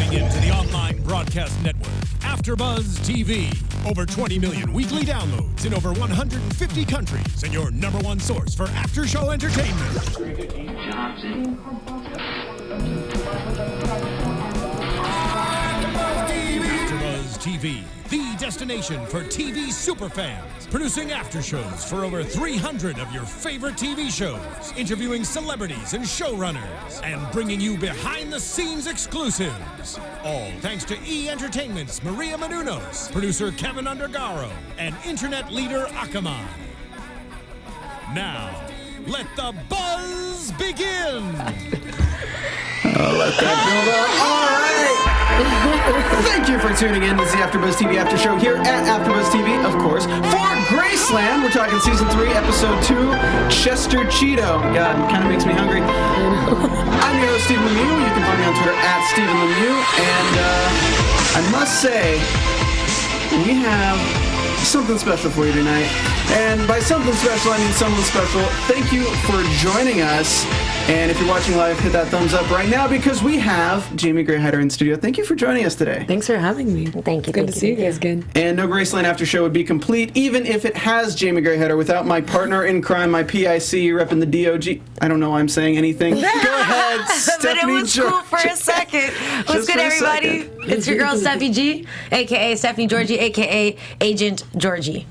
Tuning into the online broadcast network, AFTERBUZZ TV. Over 20 million weekly downloads in over 150 countries, and your number one source for after-show entertainment. AFTERBUZZ TV, the destination for TV superfans. Producing after shows for over 300 of your favorite TV shows, interviewing celebrities and showrunners, and bringing you behind-the-scenes exclusives. All thanks to E! Entertainment's Maria Menounos, producer Kevin Undergaro, and internet leader Akamai. Now, let the buzz begin! Let that build up. All right. Thank you for tuning in. This is the AfterBuzz TV After Show here at AfterBuzz TV, of course, for Graceland. We're talking Season 3, Episode 2, Chester Cheeto. God, it kind of makes me hungry. I'm your host, Stephen Lemieux. You can find me on Twitter at Stephen Lemieux. And I must say, we have something special for you tonight. And by something special, I mean something special. Thank you for joining us. And if you're watching live, hit that thumbs up right now because we have Jamie Gray Hyder in studio. Thank you for joining us today. Thanks for having me. Thank you. Good to see you guys again. And no Graceland After Show would be complete, even if it has Jamie Gray Hyder, without my partner in crime, my PIC, repping the DOG. I don't know why I'm saying anything. Go ahead, Stephanie. But it was cool for a second. What's good, everybody? It's your girl, Steffi G, a.k.a. Stephanie Giorgi, a.k.a. Agent Giorgi.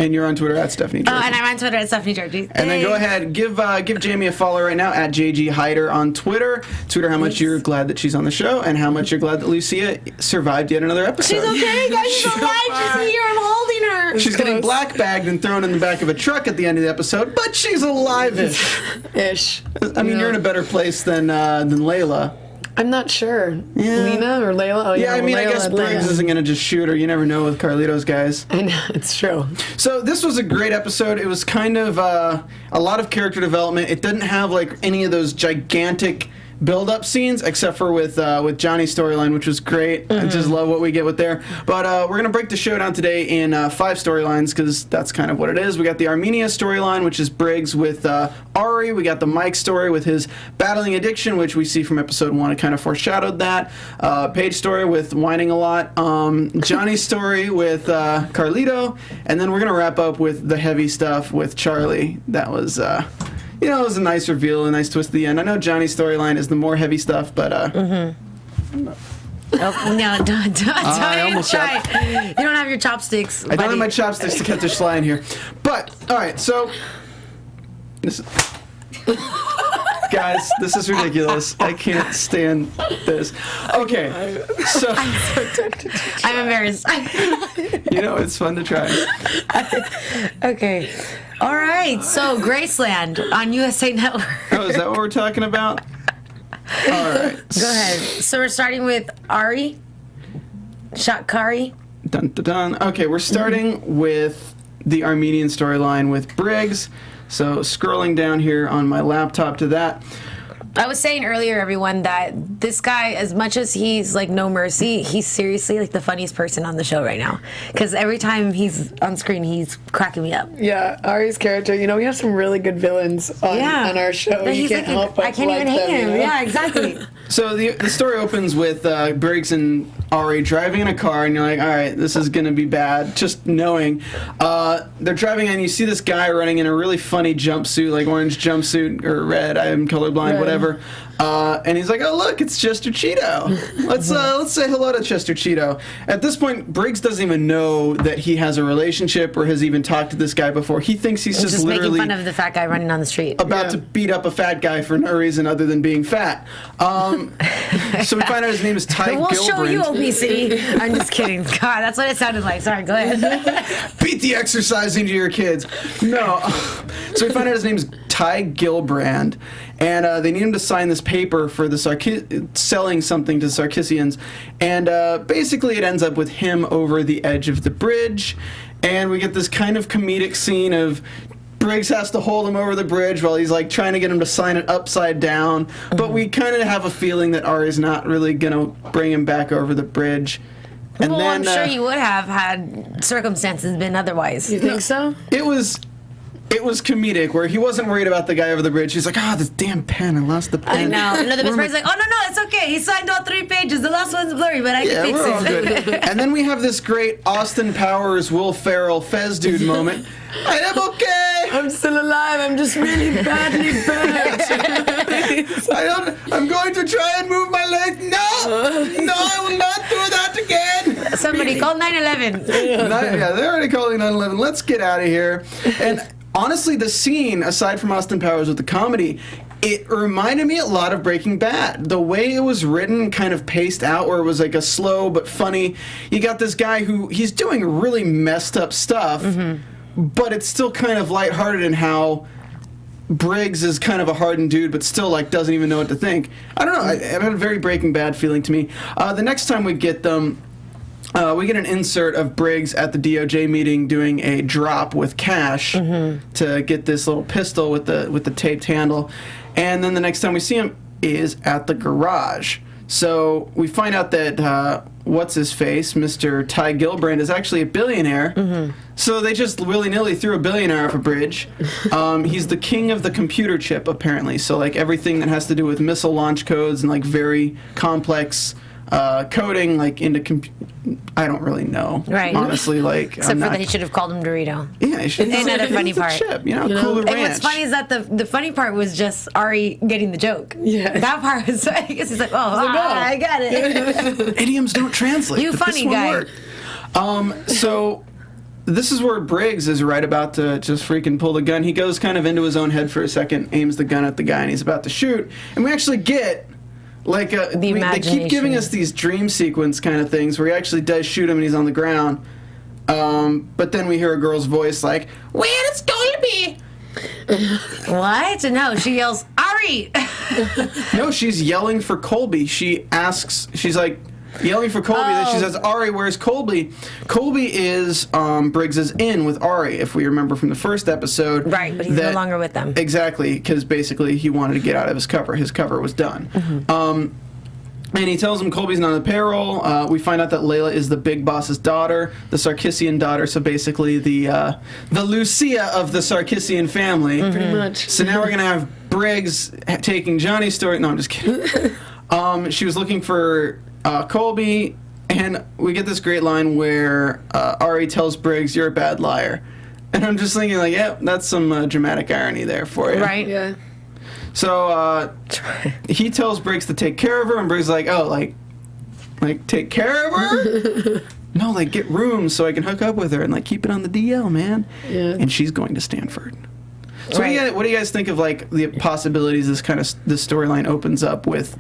And you're on Twitter at Stephanie Giorgi. Oh, and I'm on Twitter at Stephanie Giorgi. And then go ahead, give Jamie a follow right now at JG Hyder on Twitter. Tweet her how much you're glad that she's on the show and how much you're glad that Lucia survived yet another episode. She's okay, guys. She's alive. She's here. I'm holding her. She's getting black bagged and thrown in the back of a truck at the end of the episode, but she's alive-ish. Ish. I mean, you're in a better place than Layla. I'm not sure. Yeah. Lena or Layla? Oh, Yeah, I mean, Layla I guess Briggs isn't going to just shoot her. You never know with Carlito's guys. I know, it's true. So this was a great episode. It was kind of a lot of character development. It didn't have like any of those gigantic build-up scenes, except for with Johnny's storyline, which was great. I just love what we get with there. But we're going to break the show down today in 5 storylines, because that's kind of what it is. We got the Armenia storyline, which is Briggs with Ari. We got the Mike story with his battling addiction, which we see from episode 1. It kind of foreshadowed that. Paige story with whining a lot. Johnny's story with Carlito. And then we're going to wrap up with the heavy stuff with Charlie. That was... it was a nice reveal, a nice twist at the end. I know Johnny's storyline is the more heavy stuff, but... Oh, no, don't try. You don't have your chopsticks, I don't have my chopsticks to catch this fly in here. But, all right, so... Guys, this is ridiculous. I can't stand this. Okay, so... I'm embarrassed. It's fun to try. Okay. All right, so Graceland on USA Network. Oh, is that what we're talking about? All right. Go ahead. So we're starting with Ari. Shatkari. Dun, dun, dun. Okay, we're starting with the Armenian storyline with Briggs. So scrolling down here on my laptop to that. I was saying earlier, everyone, that this guy, as much as he's like no mercy, he's seriously like the funniest person on the show right now. Because every time he's on screen, he's cracking me up. Yeah, Ari's character, we have some really good villains on our show. But you can't help but I can't even hate him. Yeah, exactly. So the story opens with Briggs and Ari driving in a car, and you're like, all right, this is going to be bad, just knowing. They're driving, and you see this guy running in a really funny jumpsuit, like orange jumpsuit, or red, I am colorblind, whatever. And he's like, oh, look, it's Chester Cheeto. Let's say hello to Chester Cheeto. At this point, Briggs doesn't even know that he has a relationship or has even talked to this guy before. He thinks he's just literally making fun of the fat guy running on the street. About to beat up a fat guy for no reason other than being fat. So we find out his name is Ty Gilbrand. We'll show you obesity. I'm just kidding. God, that's what it sounded like. Sorry, go ahead. Beat the exercising to your kids. No. So we find out his name is Ty Gilbrand, and they need him to sign this paper for the selling something to the Sarkissians, and basically it ends up with him over the edge of the bridge, and we get this kind of comedic scene of Briggs has to hold him over the bridge while he's like trying to get him to sign it upside down, but we kind of have a feeling that Ari's not really gonna bring him back over the bridge. And I'm sure he would have had circumstances been otherwise. You think so? It was it was comedic, where he wasn't worried about the guy over the bridge. He's like, this damn pen, I lost the pen. I know. And the best part's like, oh, no, it's okay. He signed all 3 pages. The last one's blurry, but I can fix we're all it. good. And then we have this great Austin Powers, Will Ferrell, Fez dude moment. I am okay. I'm still alive. I'm just really badly burned. I'm going to try and move my leg. No, I will not do that again. Somebody call 911. Yeah, they're already calling 911. Let's get out of here. And honestly, the scene, aside from Austin Powers with the comedy, it reminded me a lot of Breaking Bad. The way it was written, kind of paced out, where it was like a slow but funny. You got this guy he's doing really messed up stuff, but it's still kind of lighthearted in how Briggs is kind of a hardened dude, but still like doesn't even know what to think. I don't know. It had a very Breaking Bad feeling to me. The next time we get them, we get an insert of Briggs at the DOJ meeting doing a drop with cash to get this little pistol with the taped handle, and then the next time we see him is at the garage. So we find out that what's his face, Mr. Ty Gilbrand, is actually a billionaire. So they just willy-nilly threw a billionaire off a bridge. He's the king of the computer chip, apparently. So like everything that has to do with missile launch codes and like very complex coding, like into I don't really know. Right. Honestly, like Except for that he should have called him Dorito. Yeah, he should. Another funny part. Chip, Cooler Ranch. And what's funny is that the funny part was just Ari getting the joke. Yeah. That part was, I guess he's like, I got it. Idioms don't translate. You but funny this one guy. worked. So this is where Briggs is right about to just freaking pull the gun. He goes kind of into his own head for a second, aims the gun at the guy, and he's about to shoot. And we actually get like they keep giving us these dream sequence kind of things where he actually does shoot him and he's on the ground. But then we hear a girl's voice like, "Where it's going to be?" What? No, she yells, Ari! No, she's yelling for Colby. She's like yelling for Colby. Then she says, "Ari, where's Colby?" Colby is Briggs's in with Ari, if we remember from the first episode. Right, but he's no longer with them. Exactly, because basically he wanted to get out of his cover. His cover was done. And he tells him Colby's not on the payroll. We find out that Layla is the big boss's daughter, the Sarkissian daughter, so basically the Lucia of the Sarkissian family. Pretty much. So now we're going to have Briggs taking Johnny's story. No, I'm just kidding. She was looking for Colby, and we get this great line where Ari tells Briggs, "You're a bad liar." And I'm just thinking, like, yep, that's some dramatic irony there for you. Right. Yeah. So he tells Briggs to take care of her, and Briggs is like, "Oh, like take care of her? No, like get rooms so I can hook up with her and like keep it on the DL, man." Yeah. And she's going to Stanford. So Right. what do you guys think of like the possibilities this storyline opens up with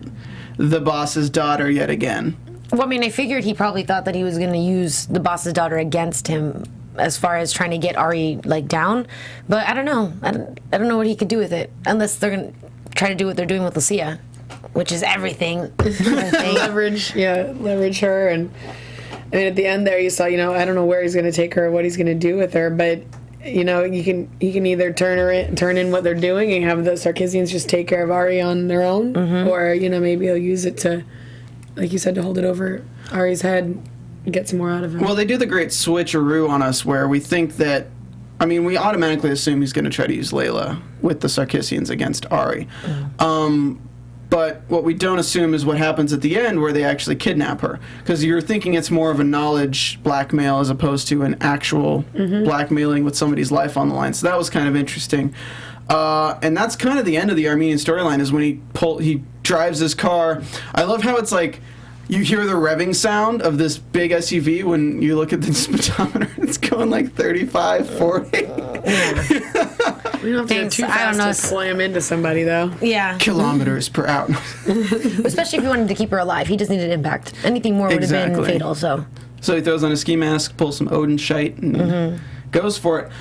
the boss's daughter yet again? Well, I mean, I figured he probably thought that he was going to use the boss's daughter against him as far as trying to get Ari like down, but I don't know. I don't know what he could do with it unless they're going to try to do what they're doing with Lucia, which is everything. leverage her, and I mean at the end there you saw, I don't know where he's going to take her or what he's going to do with her, but he can either turn in what they're doing and have the Sarkissians just take care of Ari on their own, or maybe he'll use it to, like you said, to hold it over Ari's head and get some more out of him. Well, they do the great switcheroo on us where we think that, we automatically assume he's going to try to use Layla with the Sarkissians against Ari. But what we don't assume is what happens at the end where they actually kidnap her. Because you're thinking it's more of a knowledge blackmail as opposed to an actual blackmailing with somebody's life on the line. So that was kind of interesting. And that's kind of the end of the Armenian storyline is when he drives his car. I love how it's like, you hear the revving sound of this big SUV when you look at the speedometer. It's going like 35, 40. We don't have to go Thanks, too I fast don't know. to slam into somebody, though. Yeah. Kilometers per hour. Especially if he wanted to keep her alive. He just needed impact. Anything more would have been Exactly. fatal, so. So he throws on a ski mask, pulls some Odin shite, and goes for it.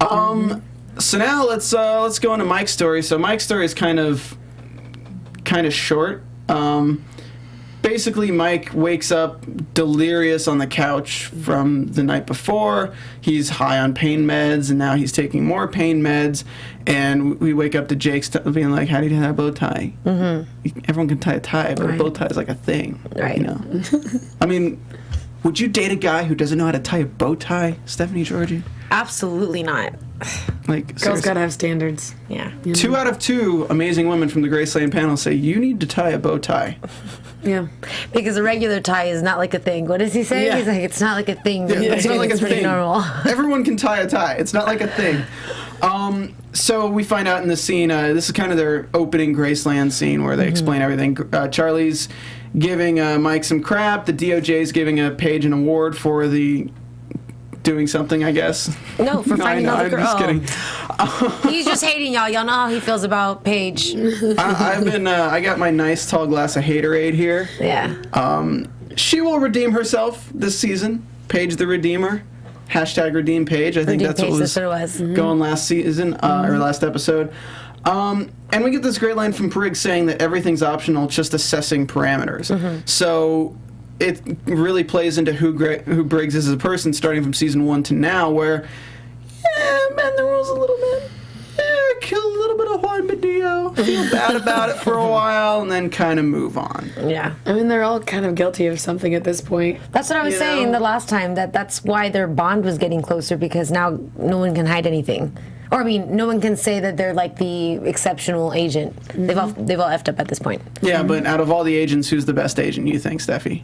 So now let's go into Mike's story. So Mike's story is kind of short. Basically, Mike wakes up delirious on the couch from the night before. He's high on pain meds, and now he's taking more pain meds. And we wake up to Jake's being like, "How do you tie a bow tie?" Everyone can tie a tie, but a bow tie is like a thing. Right. Would you date a guy who doesn't know how to tie a bow tie, Stephanie Giorgi? Absolutely not. Like, Girls seriously. gotta have standards. Yeah. 2 out of 2 amazing women from the Graceland panel say you need to tie a bow tie. Yeah. Because a regular tie is not like a thing. What does he say? Yeah. He's like, it's not like a thing. Yeah, it's not like a It's pretty thing. normal. Everyone can tie a tie. It's not like a thing. So we find out in this scene, this is kind of their opening Graceland scene where they explain everything. Charlie's giving Mike some crap. The DOJ's giving Paige an award for the doing something, I guess. No, for finding all the I'm girls. just kidding. He's just hating y'all. Y'all know how he feels about Paige. I got my nice tall glass of haterade here. Yeah. She will redeem herself this season. Paige the Redeemer. Hashtag redeem Paige. I think Redeem that's Paige, what was that's what it was. Mhm. going last season, or last episode. And we get this great line from Briggs saying that everything's optional, just assessing parameters. So it really plays into who Briggs is as a person, starting from season 1 to now, where, bend the rules a little bit. Kill a little bit of Juan Medillo, feel bad about it for a while, and then kind of move on. Yeah. I mean, they're all kind of guilty of something at this point. That's what I was You saying know? the last time, that's why their bond was getting closer, because now no one can hide anything. Or, I mean, no one can say that they're like the exceptional agent. They've all effed up at this point. Yeah, but out of all the agents, who's the best agent, you think, Steffi?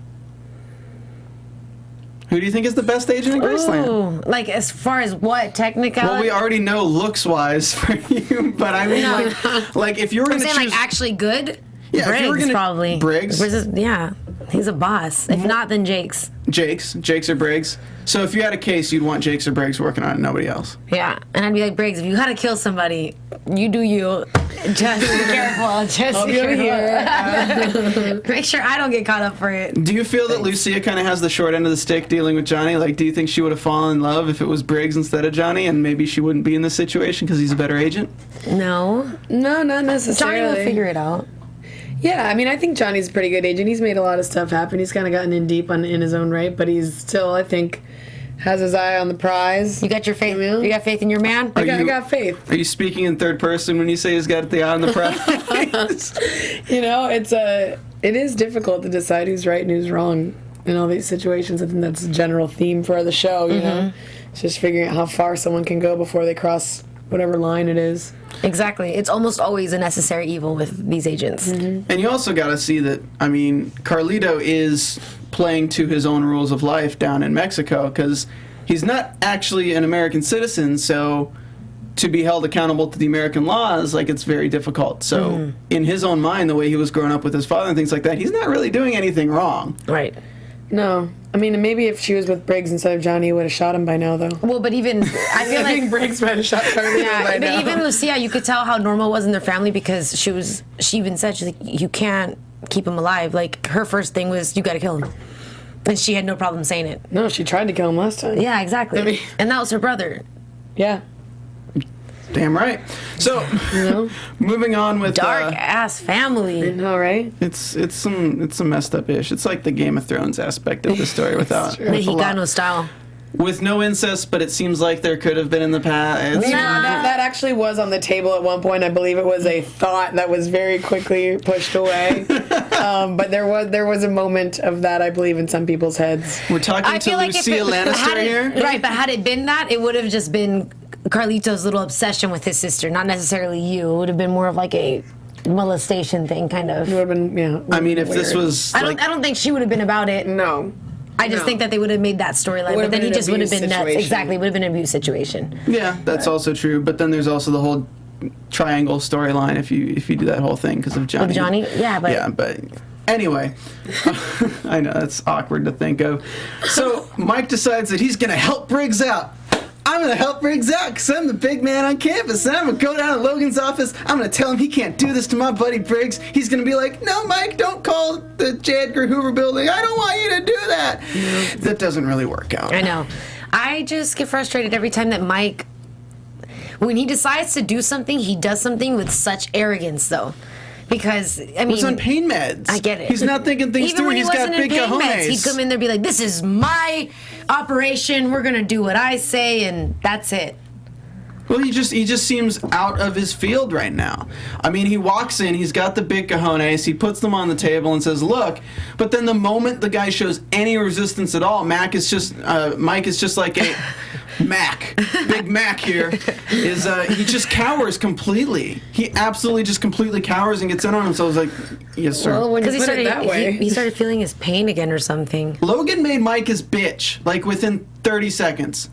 Who do you think is the best agent in Graceland? Ooh, like as far as what technicality? Well, we already know looks-wise for you, but I mean, like if you were I'm going to saying choose... like actually good. Yeah, if you were Briggs gonna- probably. Briggs? Yeah, he's a boss. If not, then Jake's. Jakes or Briggs. So if you had a case, you'd want Jakes or Briggs working on it, nobody else. Yeah, and I'd be like, Briggs, if you gotta kill somebody, you do you. Just be careful. Just be careful. Make sure I don't get caught up for it. Do you feel that Lucia kind of has the short end of the stick dealing with Johnny? Like, do you think she would have fallen in love if it was Briggs instead of Johnny, and maybe she wouldn't be in this situation because he's a better agent? No, No, not necessarily. Johnny will figure it out. Yeah, I mean, I think Johnny's a pretty good agent. He's made a lot of stuff happen. He's kind of gotten in deep in his own right, but he's still, I think, has his eye on the prize. You got your faith. You got faith in your man. I got faith. Are you speaking in third person when you say he's got the eye on the prize? You know, it is difficult to decide who's right and who's wrong in all these situations. I think that's a general theme for the show. You know, it's just figuring out how far someone can go before they cross whatever line it is. Exactly. It's almost always a necessary evil with these agents. And you also got to see that, I mean, Carlito is playing to his own rules of life down in Mexico because he's not actually an American citizen, so to be held accountable to the American laws, like, it's very difficult. So in his own mind, the way he was growing up with his father and things like that, he's not really doing anything wrong. Right. No. I mean, maybe if she was with Briggs instead of Johnny, he would have shot him by now, though. Well, but even I feel I think like Briggs might have shot Carlito yeah, by but now. even Lucia, you could tell how normal it was in their family because she even said she's like, you can't keep him alive. Like her first thing was you got to kill him, and she had no problem saying it. No, she tried to kill him last time. Yeah, exactly. I mean- and that was her brother. Yeah. Damn right. So, moving on with Dark ass family. I know, right? it's some messed up ish. It's like the Game of Thrones aspect of the story without The with, a lot- Higano style. with no incest, but it seems like there could have been in the past. It's- That actually was on the table at one point. I believe it was a thought that was very quickly pushed away. But there was a moment of that, I believe, in some people's heads. We're talking to Lucia Lannister here. Right, but had it been that, it would have just been Carlito's little obsession with his sister, not necessarily you. It would have been more of like a molestation thing, kind of. It would have been, yeah. I mean, if this weird. was I like, don't think she would have been about it. No. I just No. think that they would have made that storyline, Would but have then been he an just would have abuse been nuts. situation. Exactly, would have been an abuse situation. yeah, that's also true. But then there's also the whole triangle storyline if you do that whole thing because of Johnny. With Johnny? Yeah, but anyway, I know that's awkward to think of. So Mike decides that he's gonna help Briggs out. I'm going to help Briggs out because I'm the big man on campus. And I'm going to go down to Logan's office. I'm going to tell him he can't do this to my buddy Briggs. He's going to be like, no, Mike, don't call the J. Edgar Hoover building. I don't want you to do that. That doesn't really work out. I know. I just get frustrated every time that Mike, when he decides to do something, he does something with such arrogance, though. Because, I mean... He's on pain meds. I get it. He's not thinking things Even through. when he He's got wasn't in big pain cojones. meds, he'd come in there and be like, this is my operation. We're going to do what I say, and that's it. Well, he just seems out of his field right now. I mean, he walks in, he's got the big cojones, he puts them on the table and says, look, but then the moment the guy shows any resistance at all, Mike is just like a, Mac, Big Mac here, is he just cowers completely. He absolutely just completely cowers and gets in on himself. Like, yes, sir. Well, when you Because put it that way. he started feeling his pain again or something. Logan made Mike his bitch, like within 30 seconds.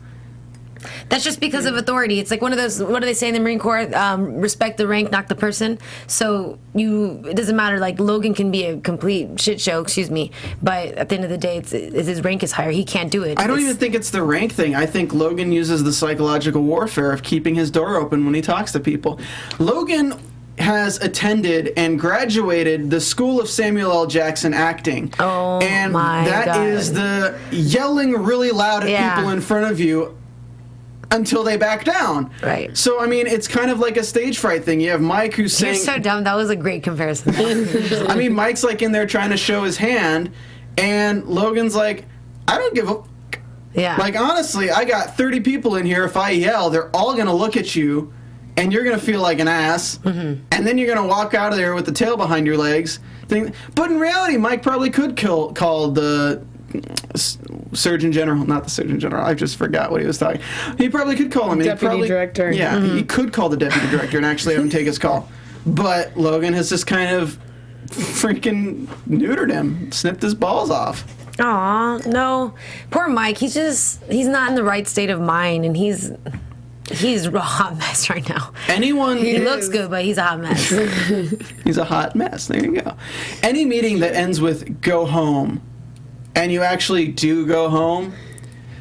That's just because of authority. It's like one of those, what do they say in the Marine Corps? Respect the rank, not the person. So it doesn't matter, like Logan can be a complete shit show, excuse me, but at the end of the day, it's his rank is higher. He can't do it. I don't even think it's the rank thing. I think Logan uses the psychological warfare of keeping his door open when he talks to people. Logan has attended and graduated the School of Samuel L. Jackson acting. Oh, and my that God. is the yelling really loud at people in front of you until they back down. Right. So, I mean, it's kind of like a stage fright thing. You have Mike who's You're saying... so dumb. That was a great comparison. I mean, Mike's like in there trying to show his hand, and Logan's like, I don't give a... Yeah. Like, honestly, I got 30 people in here. If I yell, they're all going to look at you, and you're going to feel like an ass, and then you're going to walk out of there with the tail behind your legs. But in reality, Mike probably could call the Surgeon General, not the Surgeon General, I just forgot what he was talking. He probably could call him. Deputy Director. Yeah, he could call the Deputy Director and actually have him take his call. But Logan has just kind of freaking neutered him, snipped his balls off. Aw, no. Poor Mike. He's not in the right state of mind, and he's a hot mess right now. He looks good, but he's a hot mess. He's a hot mess. There you go. Any meeting that ends with "go home," and you actually do go home,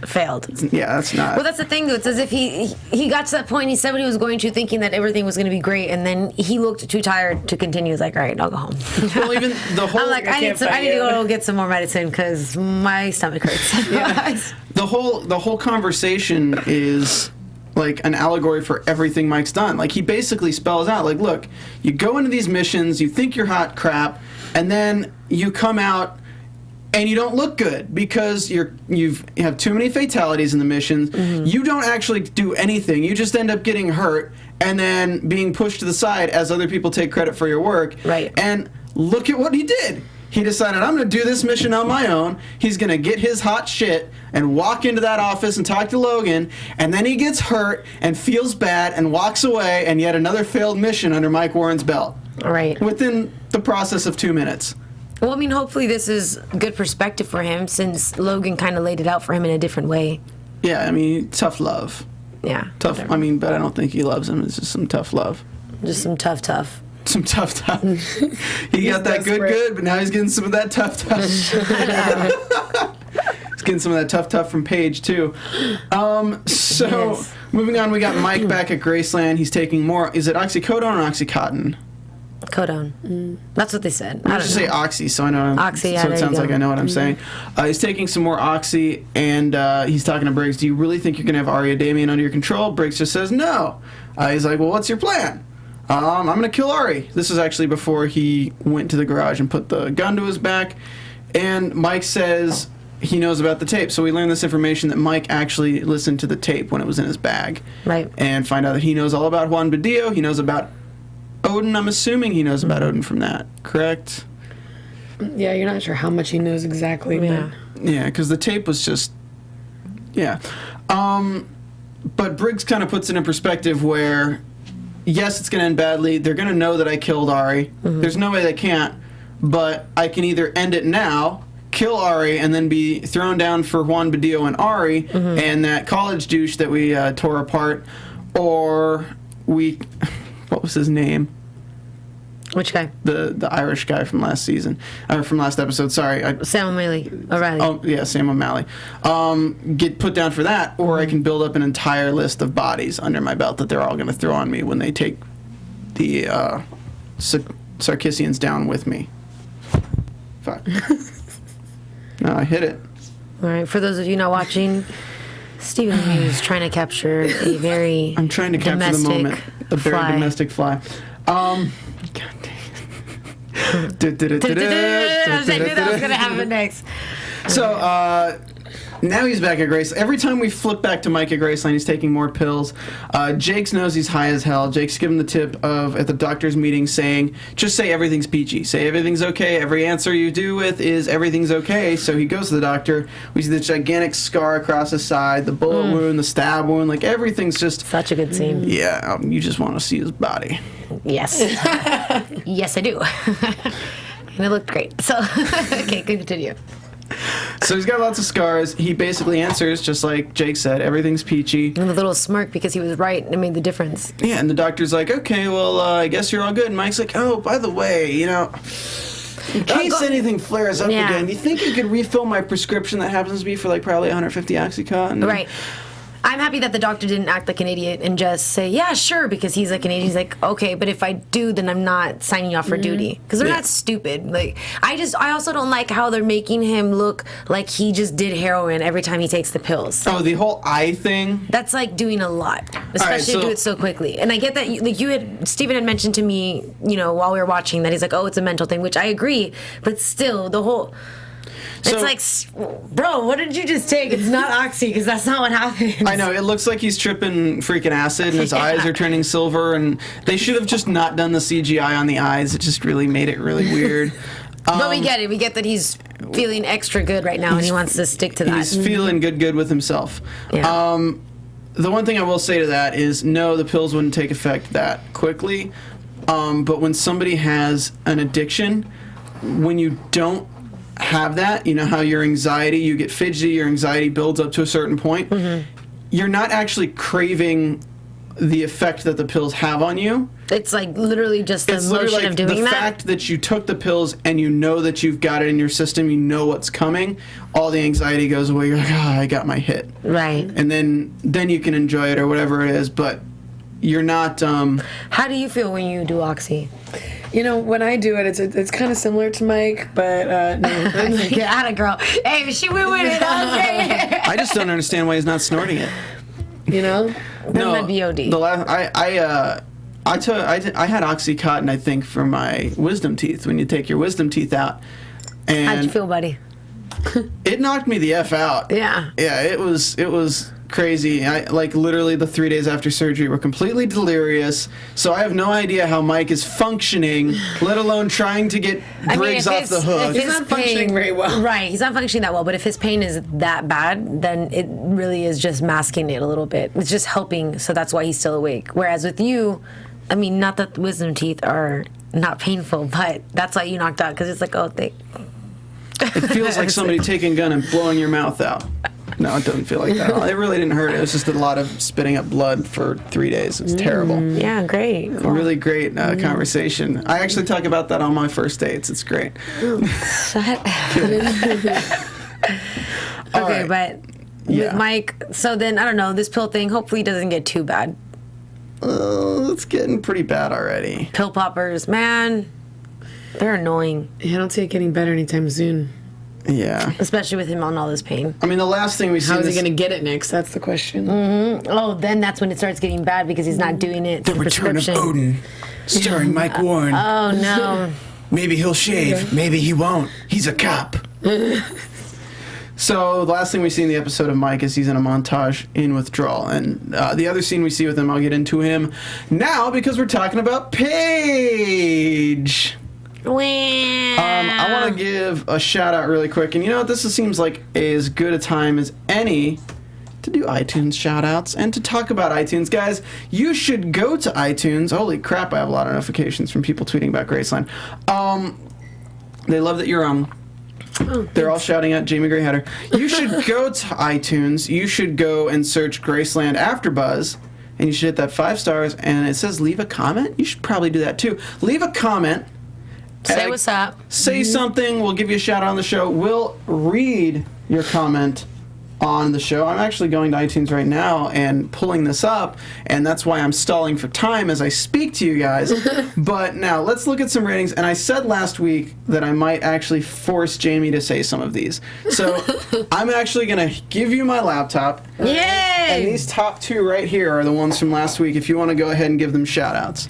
Failed. yeah, that's not. Well, that's the thing, though. It's as if he got to that point, he said what he was going to, thinking that everything was going to be great, and then he looked too tired to continue. He's like, all right, I'll go home. Well, even the whole. I'm like, I need to go get some more medicine because my stomach hurts. Yeah. the whole conversation is like an allegory for everything Mike's done. Like, he basically spells out, like, look, you go into these missions, you think you're hot crap, and then you come out and you don't look good because you have too many fatalities in the missions. You don't actually do anything. You just end up getting hurt and then being pushed to the side as other people take credit for your work. Right. And look at what he did. He decided, I'm going to do this mission on my own. He's going to get his hot shit and walk into that office and talk to Logan, and then he gets hurt and feels bad and walks away, and yet another failed mission under Mike Warren's belt. Right. Within the process of 2 minutes. Well, I mean, hopefully this is good perspective for him since Logan kind of laid it out for him in a different way. Yeah, I mean, tough love. Yeah. Tough. whatever. I mean, but I don't think he loves him. It's just some tough love. Just some tough. Some tough. He got that desperate. good, but now he's getting some of that tough. He's getting some of that tough from Paige too. So Yes. moving on, we got Mike back at Graceland. He's taking more. Is it oxycodone or oxycontin? Codone. That's what they said. I I don't just know. say oxy, so I know. Oxy, yeah, so there it you sounds go. like I know what I'm saying. He's taking some more oxy, and he's talking to Briggs. Do you really think you're gonna have Arya Damien under your control? Briggs just says no. He's like, well, what's your plan? I'm gonna kill Ari. This is actually before he went to the garage and put the gun to his back. And Mike says he knows about the tape. So we learn this information that Mike actually listened to the tape when it was in his bag. Right. And find out that he knows all about Juan Badillo. He knows about Odin. I'm assuming he knows about Odin from that, correct? Yeah, you're not sure how much he knows exactly, Yeah. Yeah, because the tape was just, yeah. But Briggs kind of puts it in perspective where, yes, it's going to end badly. They're going to know that I killed Ari. There's no way they can't. But I can either end it now, kill Ari, and then be thrown down for Juan Badillo and Ari and that college douche that we tore apart, or we... What was his name? Which guy? The Irish guy from last season, or from last episode. Sorry. Sam O'Reilly. Oh yeah, Sam O'Malley. Get put down for that, or I can build up an entire list of bodies under my belt that they're all going to throw on me when they take the Sarkissians down with me. Fuck. No, I hit it. All right. For those of you not watching, Stephen Hughes trying to capture a very I'm trying to capture the domestic moment. A very fly. domestic fly. God dang it. I knew that was gonna happen next. So, Now he's back at Graceland. Every time we flip back to Mike at Graceland, he's taking more pills. Jakes knows he's high as hell. Jakes give him the tip of, at the doctor's meeting, saying, just say everything's peachy. Say everything's okay. Every answer you do with is everything's okay. So he goes to the doctor. We see the gigantic scar across his side, the bullet wound, the stab wound. Like, everything's just... Such a good scene. Yeah, you just want to see his body. Yes. Yes, I do. And it looked great. So, okay, continue. So he's got lots of scars. He basically answers, just like Jake said, everything's peachy. And a little smirk because he was right and it made the difference. Yeah, and the doctor's like, okay, well, I guess you're all good. And Mike's like, oh, by the way, you know, in case anything flares up again, you think you could refill my prescription that happens to be for like probably 150 Oxycontin? Right. I'm happy that the doctor didn't act like an idiot and just say, yeah, sure, because he's like an idiot. He's like, okay, but if I do, then I'm not signing you off for duty. Because they're not stupid. Like, I also don't like how they're making him look like he just did heroin every time he takes the pills. Oh, the whole eye thing? That's like doing a lot, especially to do it so quickly. And I get that, Steven had mentioned to me, while we were watching that he's like, oh, it's a mental thing, which I agree. But still, the whole... It's like, bro, what did you just take? It's not oxy, because that's not what happens. I know, it looks like he's tripping freaking acid, and his eyes are turning silver, and they should have just not done the CGI on the eyes. It just really made it really weird. But we get it. We get that he's feeling extra good right now, and he wants to stick to that. He's feeling good with himself. Yeah. The one thing I will say to that is, no, the pills wouldn't take effect that quickly. But when somebody has an addiction, when you don't have that, you know how your anxiety, you get fidgety, your anxiety builds up to a certain point, you're not actually craving the effect that the pills have on you. It's like literally just the motion of doing that. The that. fact that you took the pills and you know that you've got it in your system, you know what's coming, all the anxiety goes away. You're like, I got my hit. Right. And then you can enjoy it or whatever it is, but you're not... How do you feel when you do oxy? When I do it, it's kind of similar to Mike, but no. Get out of girl. Hey, she went with it. I just don't understand why he's not snorting it. No, that BOD. The last I had Oxycontin, I think, for my wisdom teeth. When you take your wisdom teeth out, and how'd you feel, buddy? It knocked me the F out. Yeah. Yeah, it was crazy. I literally the 3 days after surgery were completely delirious. So I have no idea how Mike is functioning, let alone trying to get Briggs off the hook. He's not functioning very well. Right, he's not functioning that well. But if his pain is that bad, then it really is just masking it a little bit. It's just helping, so that's why he's still awake. Whereas with you, I mean, not that the wisdom teeth are not painful, but that's why you knocked out, because it's like, oh, they... It feels like somebody taking a gun and blowing your mouth out. No, it doesn't feel like that. It really didn't hurt. It was just a lot of spitting up blood for 3 days. It was terrible. Yeah, great. Cool. Really great conversation. I actually talk about that on my first dates. It's great. Shut Okay, but with Mike, so then, I don't know, this pill thing, hopefully doesn't get too bad. It's getting pretty bad already. Pill poppers, man, they're annoying. I don't see it getting better anytime soon. Yeah. Especially with him on all this pain. I mean, the last thing we see... How is he going to get it next? That's the question. Oh, then that's when it starts getting bad because he's not doing it The through Return of prescription. Odin, starring Mike Warren. Oh, no. Maybe he'll shave. Maybe he won't. He's a cop. So the last thing we see in the episode of Mike is he's in a montage in withdrawal. And the other scene we see with him, I'll get into him now because we're talking about Paige. I want to give a shout out really quick, and you know what, this seems like as good a time as any to do iTunes shout outs and to talk about iTunes. Guys, you should go to iTunes. Holy crap, I have a lot of notifications from people tweeting about Graceland. They love that you're on. They're all shouting out Jamie Gray Hyder. You should go to iTunes. You should go and search Graceland AFTERBUZZ, and you should hit that 5 stars, and it says leave a comment. You should probably do that too. Leave a comment. Say what's up. Say something. We'll give you a shout out on the show. We'll read your comment on the show. I'm actually going to iTunes right now and pulling this up, and that's why I'm stalling for time as I speak to you guys. But now, let's look at some ratings. And I said last week that I might actually force Jamie to say some of these. So I'm actually going to give you my laptop. Yay! And these top 2 right here are the ones from last week, if you want to go ahead and give them shout outs.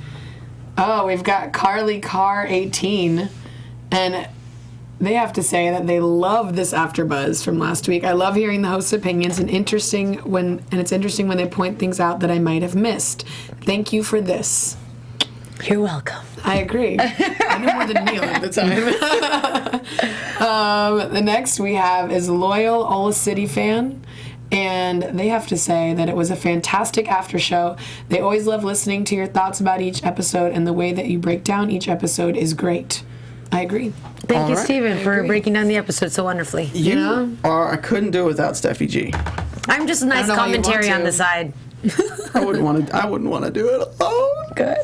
Oh, we've got Carly Carr 18, and they have to say that they love this AfterBuzz from last week. I love hearing the host's opinions and it's interesting when they point things out that I might have missed. Thank you for this. You're welcome. I agree. I know more than Neil at the time. The next we have is Loyal Ola City fan. And they have to say that it was a fantastic after show. They always love listening to your thoughts about each episode, and the way that you break down each episode is great. I agree. Thank you, Steven, for breaking down the episode so wonderfully. I couldn't do it without Steffi G. I'm just a nice commentary on the side. I wouldn't want to do it alone. Good.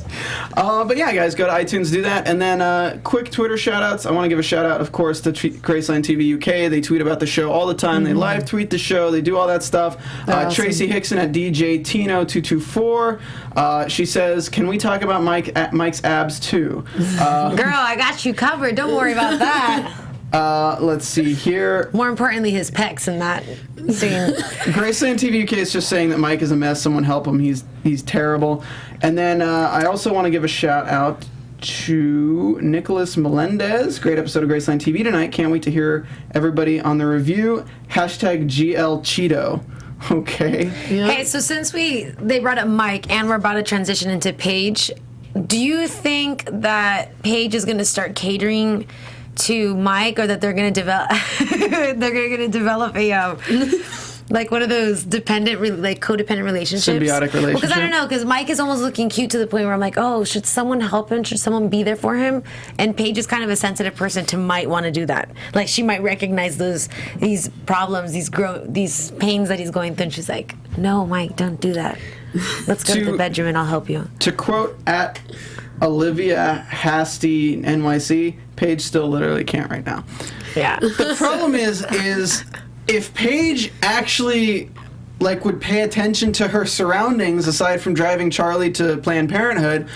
But yeah, guys, go to iTunes, do that. And then quick Twitter shout-outs. I want to give a shout-out, of course, to Graceland TV UK. They tweet about the show all the time. They live tweet the show. They do all that stuff. Awesome. Tracy Hickson at DJ Tino224. She says, can we talk about Mike's abs too? Girl, I got you covered. Don't worry about that. Let's see here. More importantly, his pecs in that scene. Graceland TV UK is just saying that Mike is a mess. Someone help him. He's terrible. And then I also want to give a shout out to Nicholas Melendez. Great episode of Graceland TV tonight. Can't wait to hear everybody on the review. Hashtag GL Cheeto. Okay. Yeah. Hey, so since they brought up Mike and we're about to transition into Paige, do you think that Paige is going to start catering to Mike, or that they're going to develop a like one of those codependent relationships, symbiotic relationship? Because I don't know, because Mike is almost looking cute to the point where I'm like, oh, should someone help him? Should someone be there for him? And Paige is kind of a sensitive person to might want to do that. Like, she might recognize these problems, these pains that he's going through, and she's like, no, Mike, don't do that. Let's go to the bedroom and I'll help you. To quote at Olivia Hasty NYC, Paige still literally can't right now. Yeah. The problem is if Paige actually would pay attention to her surroundings aside from driving Charlie to Planned Parenthood,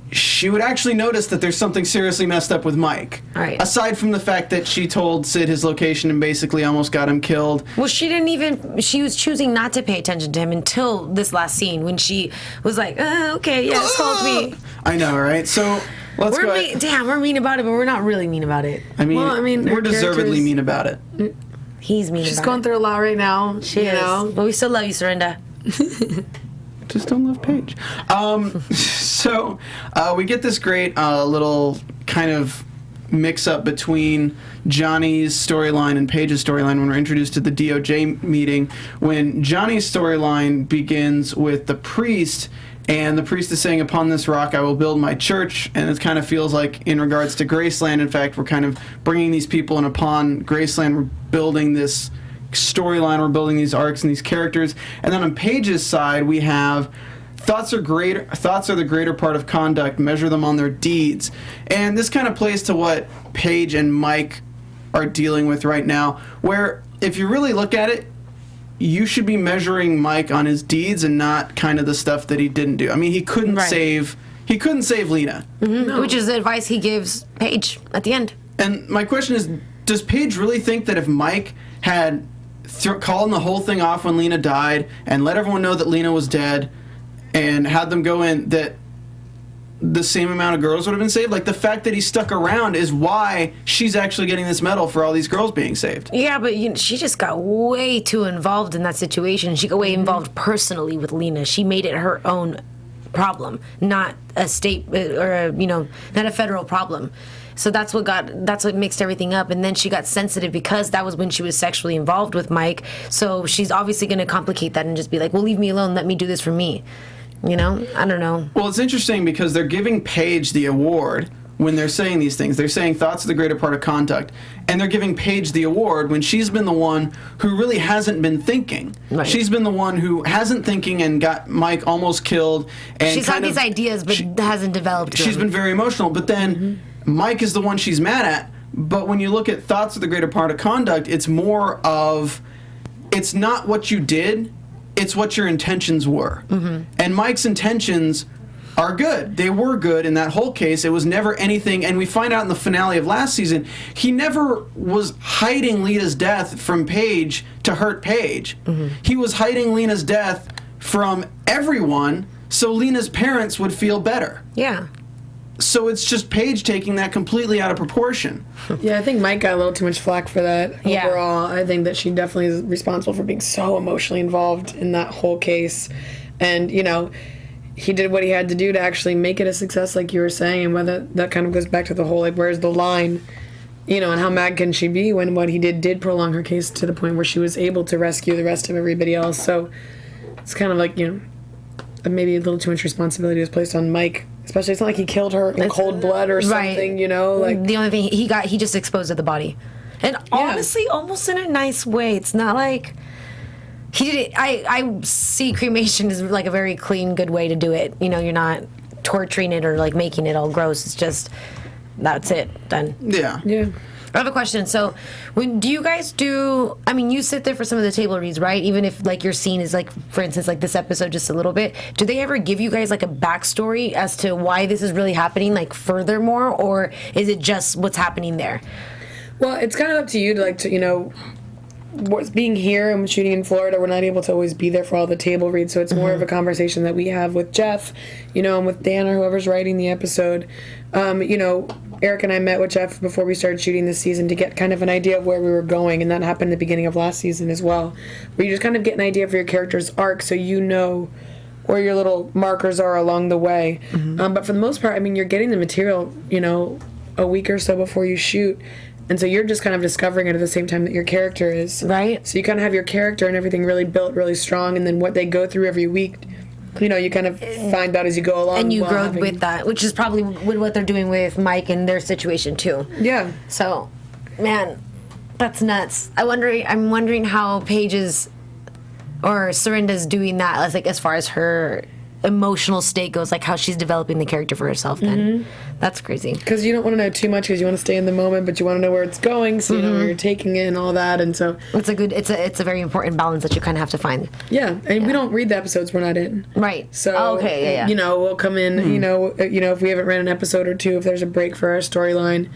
she would actually notice that there's something seriously messed up with Mike. Right. Aside from the fact that she told Sid his location and basically almost got him killed. Well, she was choosing not to pay attention to him until this last scene when she was like, okay, yeah, scold me. I know, right? So let's go ahead. We're mean about it, but we're not really mean about it. I mean, we're deservedly mean about it. He's mean She's about going it. through a lot right now. She is. But we still love you, Serinda. Just don't love Paige. So we get this great little kind of mix-up between Johnny's storyline and Paige's storyline when we're introduced to the DOJ meeting, when Johnny's storyline begins with the priest, and the priest is saying, upon this rock I will build my church, and it kind of feels like in regards to Graceland, in fact, we're kind of bringing these people, and upon Graceland we're building this storyline, we're building these arcs and these characters. And then on Paige's side we have thoughts are the greater part of conduct, measure them on their deeds. And this kind of plays to what Paige and Mike are dealing with right now, where if you really look at it, you should be measuring Mike on his deeds and not kind of the stuff that he didn't do. I mean, he couldn't save Lena. Mm-hmm. No. Which is the advice he gives Paige at the end. And my question is, does Paige really think that if Mike had calling the whole thing off when Lena died and let everyone know that Lena was dead and had them go in, that the same amount of girls would have been saved? Like, the fact that he stuck around is why she's actually getting this medal for all these girls being saved. Yeah, but she just got way too involved in that situation. She got way involved personally with Lena. She made it her own problem, not a state or not a federal problem. So that's what mixed everything up. And then she got sensitive because that was when she was sexually involved with Mike. So she's obviously going to complicate that and just be like, well, leave me alone. Let me do this for me. I don't know. Well, it's interesting because they're giving Paige the award when they're saying these things. They're saying thoughts are the greater part of conduct. And they're giving Paige the award when she's been the one who really hasn't been thinking. Right. She's been the one who hasn't thinking and got Mike almost killed. And she's had these ideas, but hasn't developed them. She's been very emotional. But then Mike is the one she's mad at. But when you look at thoughts are the greater part of conduct, it's more of, it's not what you did, it's what your intentions were. Mm-hmm. And Mike's intentions are good. They were good in that whole case. It was never anything, and we find out in the finale of last season, he never was hiding Lena's death from Paige to hurt Paige. Mm-hmm. He was hiding Lena's death from everyone so Lena's parents would feel better. Yeah. So it's just Paige taking that completely out of proportion. Yeah, I think Mike got a little too much flack for that. Yeah. Overall, I think that she definitely is responsible for being so emotionally involved in that whole case. And, you know, he did what he had to do to actually make it a success, like you were saying, and whether that kind of goes back to the whole, like, where's the line? You know, and how mad can she be when what he did prolong her case to the point where she was able to rescue the rest of everybody else. So it's kind of like, you know, maybe a little too much responsibility was placed on Mike. Especially, it's not like he killed her in cold blood or something, you know? Like, the only thing he just exposed of the body. And honestly, almost in a nice way. It's not like he did it. I see cremation as like a very clean, good way to do it. You know, you're not torturing it or like making it all gross. It's just, that's it, done. Yeah. yeah. I have a question. So, when do you guys do? I mean, you sit there for some of the table reads, right? Even if like your scene is like, for instance, like this episode, just a little bit. Do they ever give you guys like a backstory as to why this is really happening, like furthermore, or is it just what's happening there? Well, it's kind of up to you to, like, to, you know, what's being here and shooting in Florida, we're not able to always be there for all the table reads, so it's more of a conversation that we have with Jeff, you know, and with Dan or whoever's writing the episode. You know, Eric and I met with Jeff before we started shooting this season to get kind of an idea of where we were going, and that happened at the beginning of last season as well, where you just kind of get an idea for your character's arc so you know where your little markers are along the way. But for the most part, I mean, you're getting the material, you know, a week or so before you shoot. And so you're just kind of discovering it at the same time that your character is. Right. So you kind of have your character and everything really built really strong, and then what they go through every week, you know, you kind of find out as you go along. And you grow with that, which is probably what they're doing with Mike and their situation too. Yeah. So, man, that's nuts. I'm wondering how Paige's or Serinda's doing that, like as far as her emotional state goes, like how she's developing the character for herself then. That's crazy. Because you don't want to know too much because you want to stay in the moment, but you want to know where it's going, so you know where you're taking it and all that. And so it's a very important balance that you kind of have to find. Yeah, and we don't read the episodes we're not in. Right. So you know, we'll come in, you know, if we haven't ran an episode or two, if there's a break for our storyline,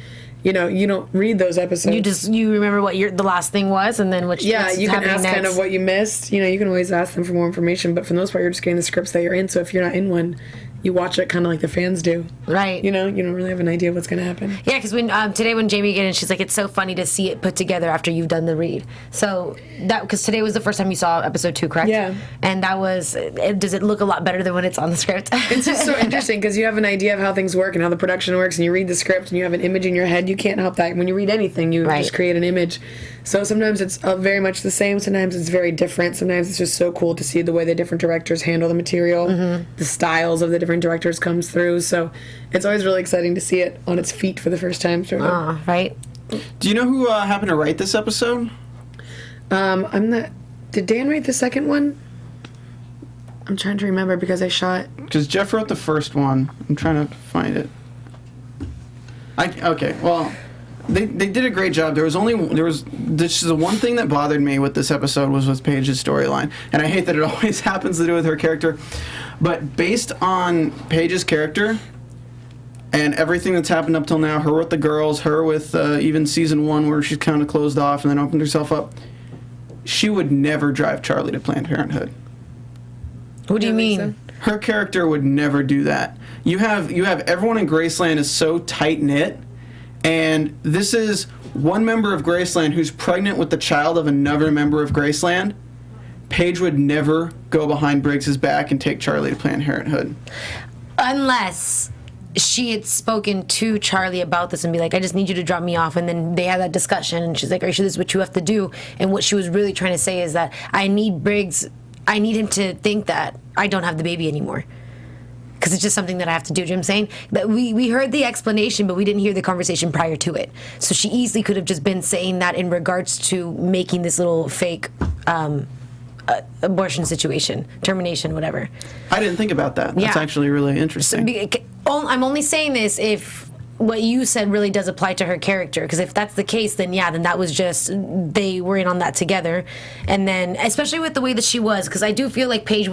you know, you don't read those episodes. You remember what the last thing was, and then what. Yeah, you can ask next. kind of what you missed. You know, you can always ask them for more information, but for the most part, you're just getting the scripts that you're in. So if you're not in one, you watch it kind of like the fans do. Right. You know, you don't really have an idea of what's going to happen. Yeah, because today when Jamie get in, she's like, it's so funny to see it put together after you've done the read. So because today was the first time you saw episode 2, correct? Yeah. And that was, does it look a lot better than when it's on the script? It's just so interesting because you have an idea of how things work and how the production works, and you read the script and you have an image in your head. You can't help that. When you read anything, you just create an image. So sometimes it's very much the same. Sometimes it's very different. Sometimes it's just so cool to see the way the different directors handle the material. The styles of the different directors comes through. So it's always really exciting to see it on its feet for the first time. Sort of. Right. Do you know who happened to write this episode? Did Dan write the second one? I'm trying to remember because I shot. Because Jeff wrote the first one. I'm trying to find it. Okay, well, they did a great job. This is the one thing that bothered me with this episode was with Paige's storyline, and I hate that it always happens to do with her character. But based on Paige's character and everything that's happened up till now, her with the girls, her with even season 1 where she's kind of closed off and then opened herself up, she would never drive Charlie to Planned Parenthood. What do you mean? Her character would never do that. You have everyone in Graceland is so tight-knit, and this is one member of Graceland who's pregnant with the child of another member of Graceland. Paige would never go behind Briggs's back and take Charlie to Planned Parenthood. Unless she had spoken to Charlie about this and be like, I just need you to drop me off. And then they had that discussion, and she's like, are you sure this is what you have to do? And what she was really trying to say is that I need him to think that I don't have the baby anymore. Because it's just something that I have to do. Do you know what I'm saying? That we heard the explanation, but we didn't hear the conversation prior to it. So she easily could have just been saying that in regards to making this little fake abortion situation, termination, whatever. I didn't think about that. That's actually really interesting. I'm only saying this if what you said really does apply to her character, because if that's the case, then that was just, they were in on that together. And then, especially with the way that she was, because I do feel like Paige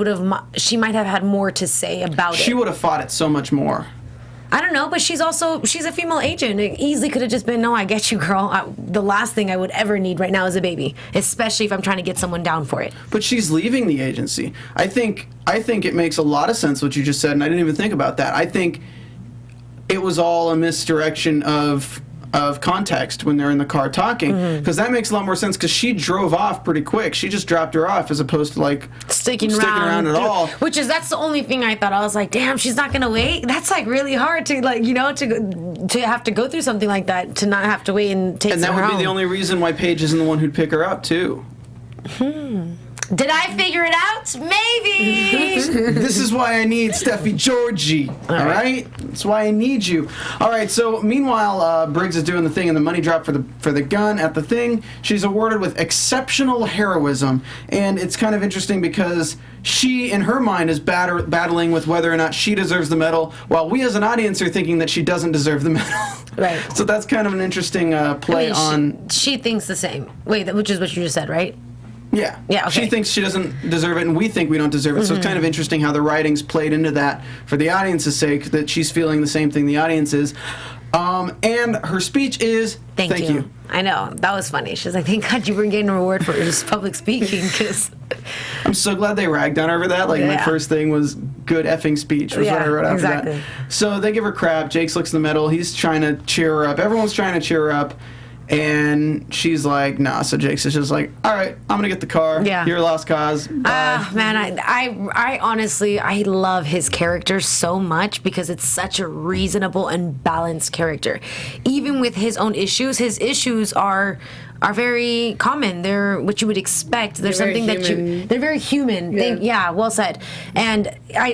she might have had more to say about it. She would have fought it so much more. I don't know, but she's a female agent. It easily could have just been, no, I get you, girl. The last thing I would ever need right now is a baby, especially if I'm trying to get someone down for it. But she's leaving the agency. I think it makes a lot of sense what you just said, and I didn't even think about that. I think it was all a misdirection of context when they're in the car talking, because that makes a lot more sense, because she drove off pretty quick. She just dropped her off as opposed to like sticking around at all. That's the only thing I thought. I was like, damn, she's not gonna wait. That's like really hard to like, you know, to have to go through something like that, to not have to wait and take. And that would be the only reason why Paige isn't the one who'd pick her up too. Did I figure it out? Maybe. This is why I need Steffi Giorgi. All right? That's why I need you. All right, so meanwhile, Briggs is doing the thing, and the money drop for the gun at the thing. She's awarded with exceptional heroism. And it's kind of interesting because she, in her mind, is battling with whether or not she deserves the medal, while we as an audience are thinking that she doesn't deserve the medal. Right. So that's kind of an interesting play on... She thinks the same. Wait, which is what you just said, right? Yeah. Yeah, okay. She thinks she doesn't deserve it, and we think we don't deserve it. So it's kind of interesting how the writing's played into that for the audience's sake, that she's feeling the same thing the audience is. And her speech is, thank you. I know. That was funny. She's like, thank God you were getting a reward for just public speaking, because... I'm so glad they ragged on her over that. Like, my first thing was good effing speech, was what I wrote after that. So they give her crap. Jake looks in the middle. He's trying to cheer her up. Everyone's trying to cheer her up. And she's like, nah. So Jake's just like, all right, I'm going to get the car. Yeah. You're a lost cause. Bye. Man, I honestly, I love his character so much, because it's such a reasonable and balanced character. Even with his own issues, his issues are very common. They're what you would expect. They're something they're very human. Yeah, well said. And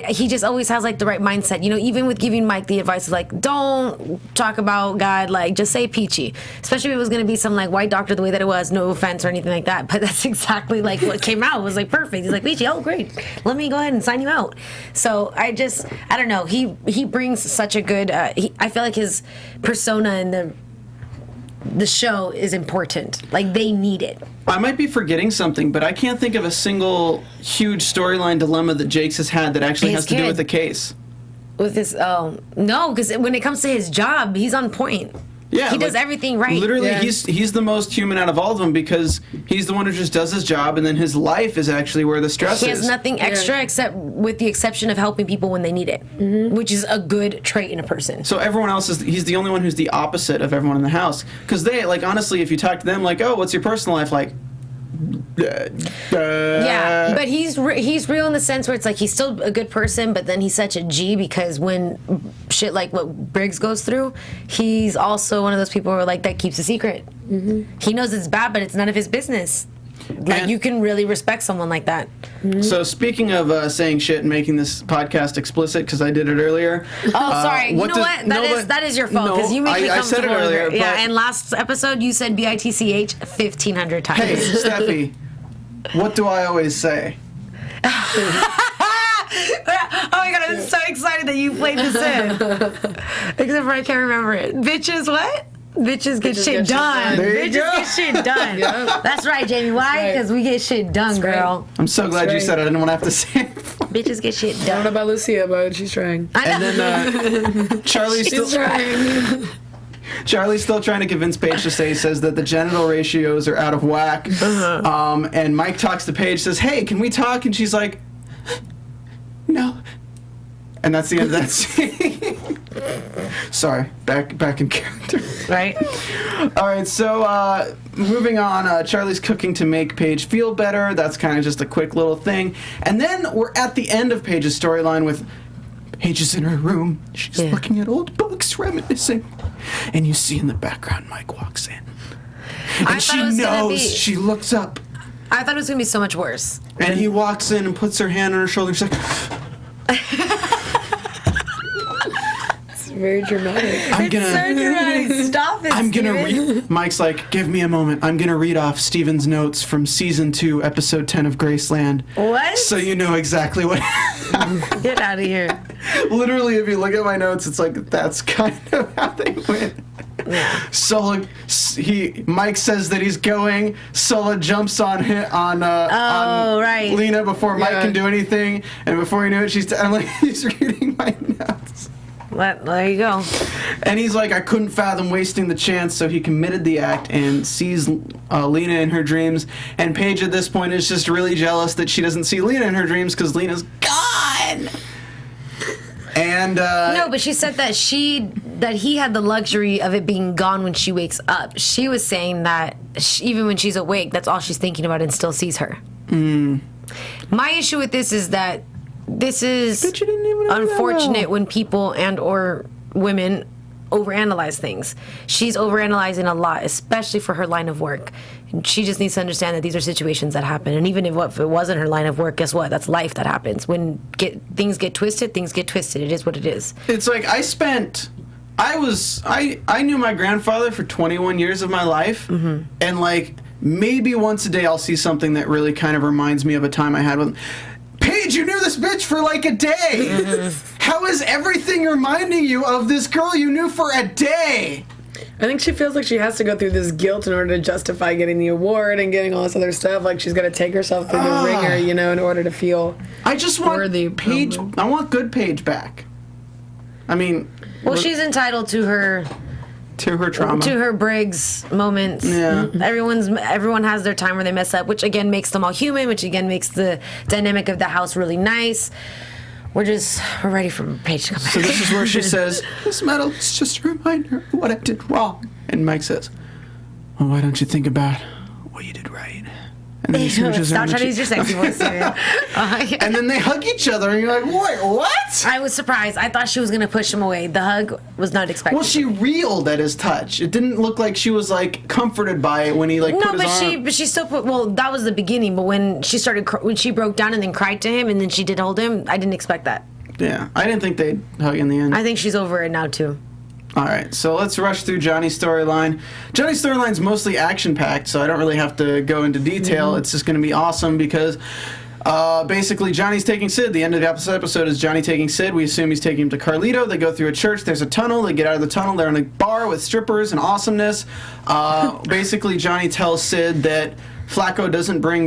he just always has like the right mindset. You know, even with giving Mike the advice of like, don't talk about God, like just say peachy. Especially if it was going to be some like white doctor the way that it was, no offense or anything like that. But that's exactly like what came out. It was like perfect. He's like, peachy, oh great. Let me go ahead and sign you out. So I don't know. He brings such a good, I feel like his persona in the show is important. Like, they need it. I might be forgetting something, but I can't think of a single huge storyline dilemma that Jake's has had that actually has to do with the case. With this, no, because when it comes to his job, he's on point. Yeah, he does everything right. Literally, he's the most human out of all of them, because he's the one who just does his job, and then his life is actually where the stress is. He has nothing extra except with the exception of helping people when they need it, which is a good trait in a person. So everyone else he's the only one who's the opposite of everyone in the house. Because they, like, honestly, if you talk to them, like, oh, what's your personal life like? Yeah, but he's real in the sense where it's like he's still a good person, but then he's such a G, because when shit like what Briggs goes through, he's also one of those people who are like, that keeps a secret. He knows it's bad, but it's none of his business. Like, you can really respect someone like that. So speaking of saying shit and making this podcast explicit, because I did it earlier. Oh, sorry. You know what? That is your fault, because you make me comfortable. I said it earlier. Yeah, and last episode you said BITCH 1,500 times. Hey, Steffi, what do I always say? Oh my God, I'm so excited that you played this in. Except for I can't remember it. Bitches, what? Bitches get shit done. Bitches get shit done. Yep. That's right, Jamie. Why? Because we get shit done, girl. I'm so glad you said it. I didn't want to have to say it. Bitches get shit done. I don't know about Lucia, but she's trying. And then Charlie's still trying to convince Paige to stay. He says that the genital ratios are out of whack. And Mike talks to Paige, says, hey, can we talk? And she's like, no. And that's the end of that scene. Sorry, back in character. Right. All right, so moving on, Charlie's cooking to make Paige feel better. That's kind of just a quick little thing. And then we're at the end of Paige's storyline with Paige is in her room. She's looking at old books, reminiscing. And you see in the background Mike walks in. And she knows, she looks up. I thought it was going to be so much worse. And he walks in and puts her hand on her shoulder. She's like... Very dramatic. So dramatic. Stop it, Mike's like, give me a moment. I'm gonna read off Steven's notes from season 2, episode 10 of Graceland. What? So you know exactly what. Get out of here. Literally, if you look at my notes, it's like that's kind of how they went. Yeah. Sola, Mike says that he's going. Sola jumps on Lena before Mike can do anything, and before you know it, he's reading my notes. There you go. And he's like, I couldn't fathom wasting the chance, so he committed the act and sees Lena in her dreams. And Paige at this point is just really jealous that she doesn't see Lena in her dreams because Lena's gone. And no, but she said that he had the luxury of it being gone when she wakes up. She was saying that even when she's awake, that's all she's thinking about and still sees her. My issue with this is that this is unfortunate when people and or women overanalyze things. She's overanalyzing a lot, especially for her line of work. She just needs to understand that these are situations that happen. And even if it wasn't her line of work, guess what? That's life that happens. When things get twisted, things get twisted. It is what it is. It's like I knew my grandfather for 21 years of my life, and like maybe once a day I'll see something that really kind of reminds me of a time I had with him. Paige, you knew this bitch for like a day. How is everything reminding you of this girl you knew for a day? I think she feels like she has to go through this guilt in order to justify getting the award and getting all this other stuff. Like she's got to take herself through the ringer, you know, in order to feel I just want worthy. Paige. I want good Paige back. I mean, Well, she's entitled to her trauma, to her Briggs moments. Yeah. Everyone has their time where they mess up, which again makes them all human, which again makes the dynamic of the house really nice. We're ready for Paige to come back. So this is where she says, "This medal is just a reminder of what I did wrong." And Mike says, "Well, why don't you think about what you did right?" And then he smooches her Stop on the trying to use cheek. your sexy voice. Yeah. And then they hug each other, and you're like, "Wait, what?" I was surprised. I thought she was going to push him away. The hug was not expected. Well, she reeled at his touch. It didn't look like she was like comforted by it when he like No, put his arm. but she still put. Well, that was the beginning. But when she started, when she broke down and then cried to him, and then she did hold him, I didn't expect that. Yeah, I didn't think they'd hug in the end. I think she's over it now too. All right, so let's rush through Johnny's storyline. Johnny's storyline's mostly action-packed, so I don't really have to go into detail. It's just going to be awesome because basically Johnny's taking Sid. The end of the episode is Johnny taking Sid. We assume he's taking him to Carlito. They go through a church. There's a tunnel. They get out of the tunnel. They're in a bar with strippers and awesomeness. Basically, Johnny tells Sid that Flacco doesn't bring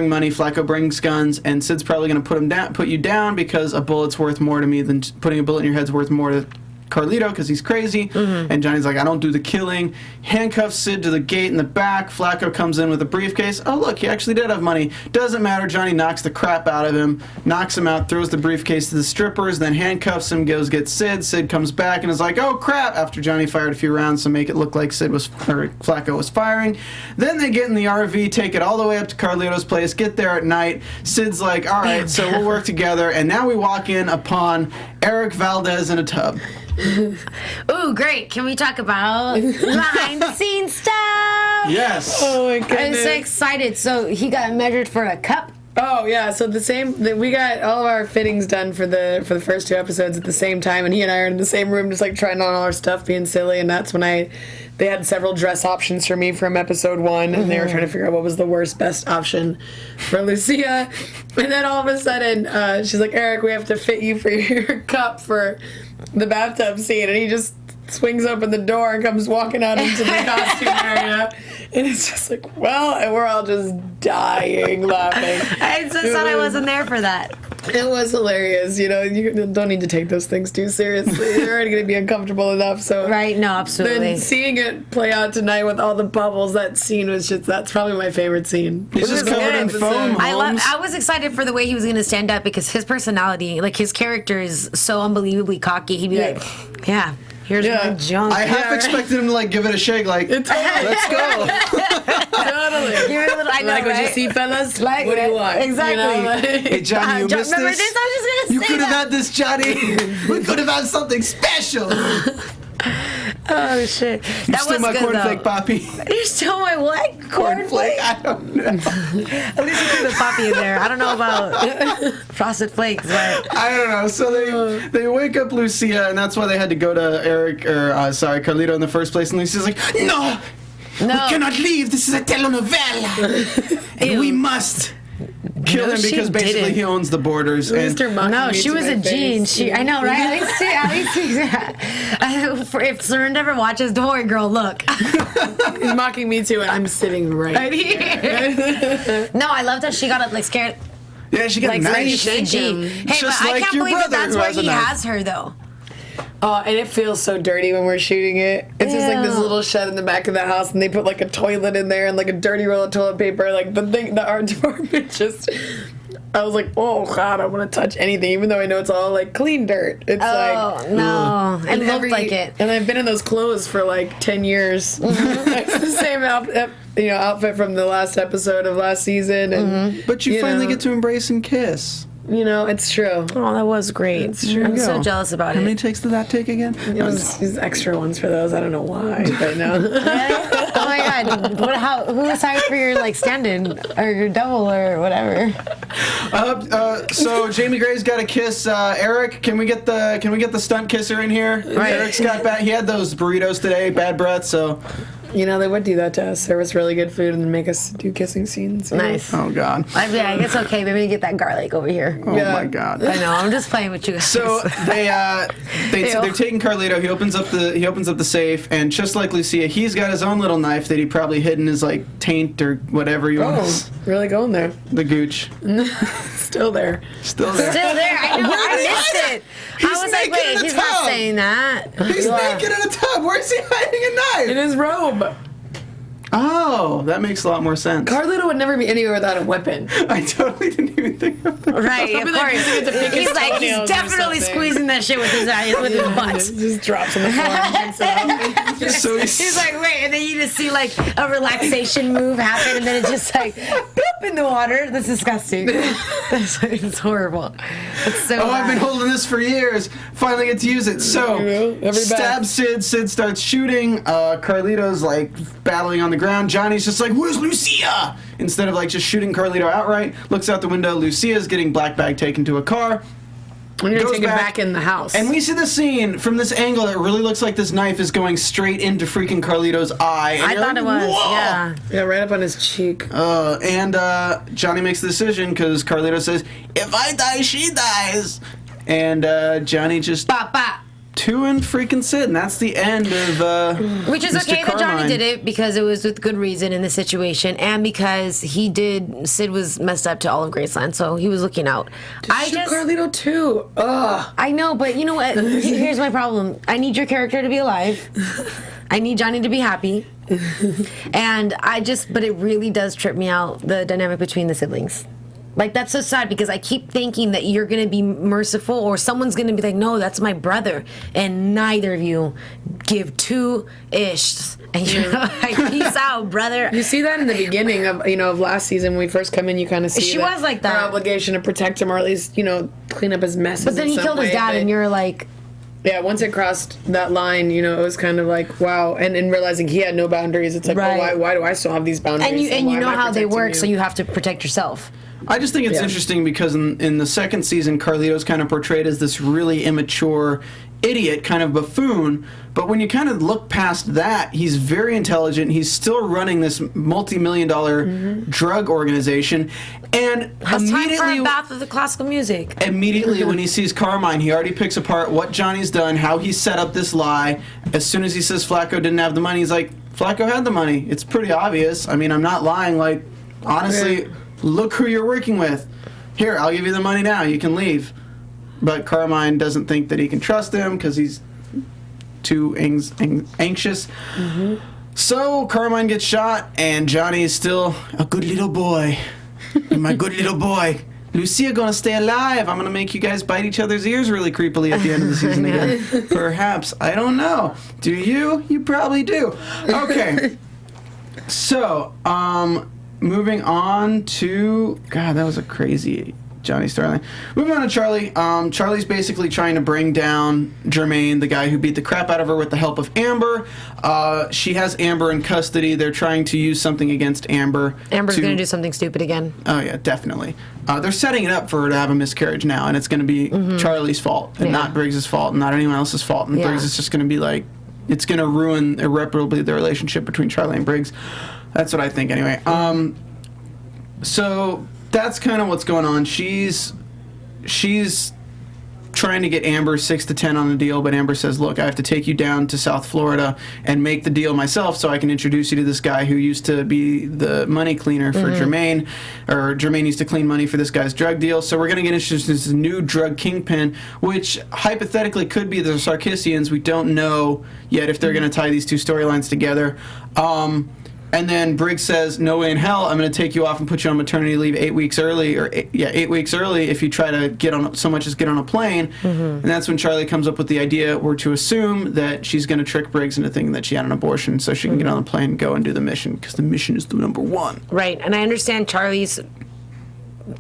money. Flacco brings guns, and Sid's probably going to put you down because a bullet's worth more to me than putting a bullet in your head's worth more to Carlito because he's crazy. And Johnny's like, I don't do the killing. Handcuffs Sid to the gate in the back. Flacco comes in with a briefcase. Oh, look, he actually did have money. Doesn't matter. Johnny knocks the crap out of him, knocks him out, throws the briefcase to the strippers, then handcuffs him, goes get Sid. Sid comes back and is like, oh, crap, after Johnny fired a few rounds to make it look like Flacco was firing. Then they get in the RV, take it all the way up to Carlito's place, get there at night. Sid's like, all right, so we'll work together. And now we walk in upon Eric Valdez in a tub. Ooh, great. Can we talk about behind the scenes stuff? Yes. Oh my goodness. I'm so excited. So he got measured for a cup. Oh yeah, so we got all of our fittings done for the first 2 episodes at the same time, and he and I are in the same room just like trying on all our stuff, being silly, and that's when they had several dress options for me from episode 1, and they were trying to figure out what was the best option for Lucia, and then all of a sudden she's like, Eric, we have to fit you for your cup for the bathtub scene, and he just swings open the door and comes walking out into the costume area. And it's just like, well, and we're all just dying laughing. I'm so sad I wasn't there for that. It was hilarious. You know, you don't need to take those things too seriously. You're already going to be uncomfortable enough. So Right, no, absolutely. Then seeing it play out tonight with all the bubbles, that scene was that's probably my favorite scene. He's just covered in foam. I was excited for the way he was going to stand up because his personality, like his character is so unbelievably cocky. He'd be like, yeah. Here's my junk. I half expected him to like give it a shake, like, let's go. Totally. Give it a little, I know, Like what right? you see, fellas? Like, what do you want? Exactly. You know, like, Hey, Johnny, you missed remember this? this? I was just You going to say could have that. had this, Johnny. We could have had something special. Oh, shit. You That stole was my good, cornflake, though. Poppy. You stole my what? Cornflake? I don't know. At least you threw the poppy in there. I don't know about frosted flakes, but I don't know. So they wake up Lucia, and that's why they had to go to Carlito in the first place. And Lucia's like, no, we cannot leave. This is a telenovela. And we must kill him she because basically didn't. he owns the borders. And Mr. Mocking no, me she to was my a G, face. and I know, right? At least if Seren ever watches, don't worry, girl, look. He's mocking me too, and I'm sitting right here. No, I loved how she got up, like, scared. yeah, she got Like, nice. she's a G. Hey, but Just I like can't your believe that brother that's who where has a he knife. has her, though. Oh, and it feels so dirty when we're shooting it. It's just like this Ew. little shed in the back of the house, and they put like a toilet in there and like a dirty roll of toilet paper. Like the art department just I was like, oh god, I want to touch anything, even though I know it's all like clean dirt. It's no, it looked like it. And I've been in those clothes for like 10 years. It's the same outfit from the last episode of last season. And But you finally get to embrace and kiss. It's true. Oh, that was great. I'm so jealous about How it. many takes did that take again? It was these extra ones for those. I don't know why, but no. Oh my god! Who was hired for your like stand-in or your double or whatever? So Jamie Gray's got to kiss Eric. Can we get the stunt kisser in here? Right. Eric's got bad. He had those burritos today, bad breath. So They would do that to us. Serve us really good food and make us do kissing scenes. Nice. oh god. I guess okay. Maybe get that garlic over here. Oh my god. I know. I'm just playing with you guys. So they're taking Carlito. He opens up the safe, and just like Lucia, he's got his own little knife that he probably hid in his like taint or whatever you want. Oh, really going there. The gooch. Still there. Still there. Still there. I know. Where I did he missed hide it. it? He's I was like, naked in wait, a he's not tub. saying that. He's naked in a tub. Where's he hiding a knife? In his robe. Oh, that makes a lot more sense. Carlito would never be anywhere without a weapon. I totally didn't even think of that. Right, of Something like course. using it to pick his He's toenails or definitely something. squeezing that shit with his butt. Just drops on the floor and picks it up. So He's like, wait, and then you just see like a relaxation move happen, and then it's just like, boop in the water. That's disgusting. It's horrible. It's so I've been bad. holding this for years. Finally get to use it. So, Every stab bad. Sid. Sid starts shooting. Carlito's like battling on the ground. Johnny's just like, where's Lucia? Instead of like just shooting Carlito outright, looks out the window. Lucia's getting black bag taken to a car. I'm going to Goes take it back, back in the house. And we see the scene from this angle that really looks like this knife is going straight into freaking Carlito's eye. And I you're thought like, it was, whoa! yeah. Yeah, right up on his cheek. And Johnny makes the decision because Carlito says, if I die, she dies. And Johnny just Bop, bop. two-in freaking Sid, and that's the end of Which is Mr. okay that Johnny Carmine. did it because it was with good reason in the situation, and because Sid was messed up to all of Graceland, so he was looking out. Shoot Carlito too. Ugh. I know, but you know what? Here's my problem. I need your character to be alive. I need Johnny to be happy. And but it really does trip me out, the dynamic between the siblings. Like, that's so sad because I keep thinking that you're going to be merciful or someone's going to be like, no, that's my brother. And neither of you give two ishs. And you're like, peace out, brother. You see that in the beginning of last season when we first come in. You kind of see She was like that. her obligation to protect him, or at least clean up his messes. But then he killed his dad, and you're like, yeah. Once it crossed that line, it was kind of like wow, and realizing he had no boundaries, it's like, Right. well, why do I still have these boundaries? and why you know am I how they protecting work, you? so you have to protect yourself. I just think it's interesting because in the second season, Carlito's kind of portrayed as this really immature idiot, kind of buffoon. But when you kind of look past that, he's very intelligent. He's still running this multi-million-dollar drug organization. And Has time for immediately, a bath of the classical music. immediately when he sees Carmine, he already picks apart what Johnny's done, how he set up this lie. As soon as he says Flacco didn't have the money, he's like, Flacco had the money. It's pretty obvious. I mean, I'm not lying. Like, honestly, look who you're working with. Here, I'll give you the money now. You can leave. But Carmine doesn't think that he can trust him because he's too anxious. So Carmine gets shot, and Johnny is still a good little boy. You're my good little boy. Lucia gonna stay alive. I'm gonna make you guys bite each other's ears really creepily at the end of the season again. Perhaps. I don't know. Do you? You probably do. Okay. So, moving on to... God, that was a crazy Johnny storyline. Moving on to Charlie. Charlie's basically trying to bring down Jermaine, the guy who beat the crap out of her, with the help of Amber. She has Amber in custody. They're trying to use something against Amber. Amber's going to do something stupid again. Oh, yeah, definitely. They're setting it up for her to have a miscarriage now, and it's going to be Charlie's fault, and not Briggs' fault, and not anyone else's fault. And Briggs is just going to be like... It's going to ruin irreparably the relationship between Charlie and Briggs. That's what I think, anyway. So that's kind of what's going on. She's trying to get Amber 6 to 10 on the deal, but Amber says, look, I have to take you down to South Florida and make the deal myself so I can introduce you to this guy who used to be the money cleaner for Jermaine, or Jermaine used to clean money for this guy's drug deal. So we're going to get introduced to this new drug kingpin, which hypothetically could be the Sarkissians. We don't know yet if they're going to tie these two storylines together. And then Briggs says, "No way in hell, I'm going to take you off and put you on maternity leave 8 weeks early, 8 weeks early if you try to get on so much as get on a plane." And that's when Charlie comes up with the idea, we're to assume that she's going to trick Briggs into thinking that she had an abortion so she can get on the plane and go and do the mission, because the mission is the number one. Right, and I understand Charlie's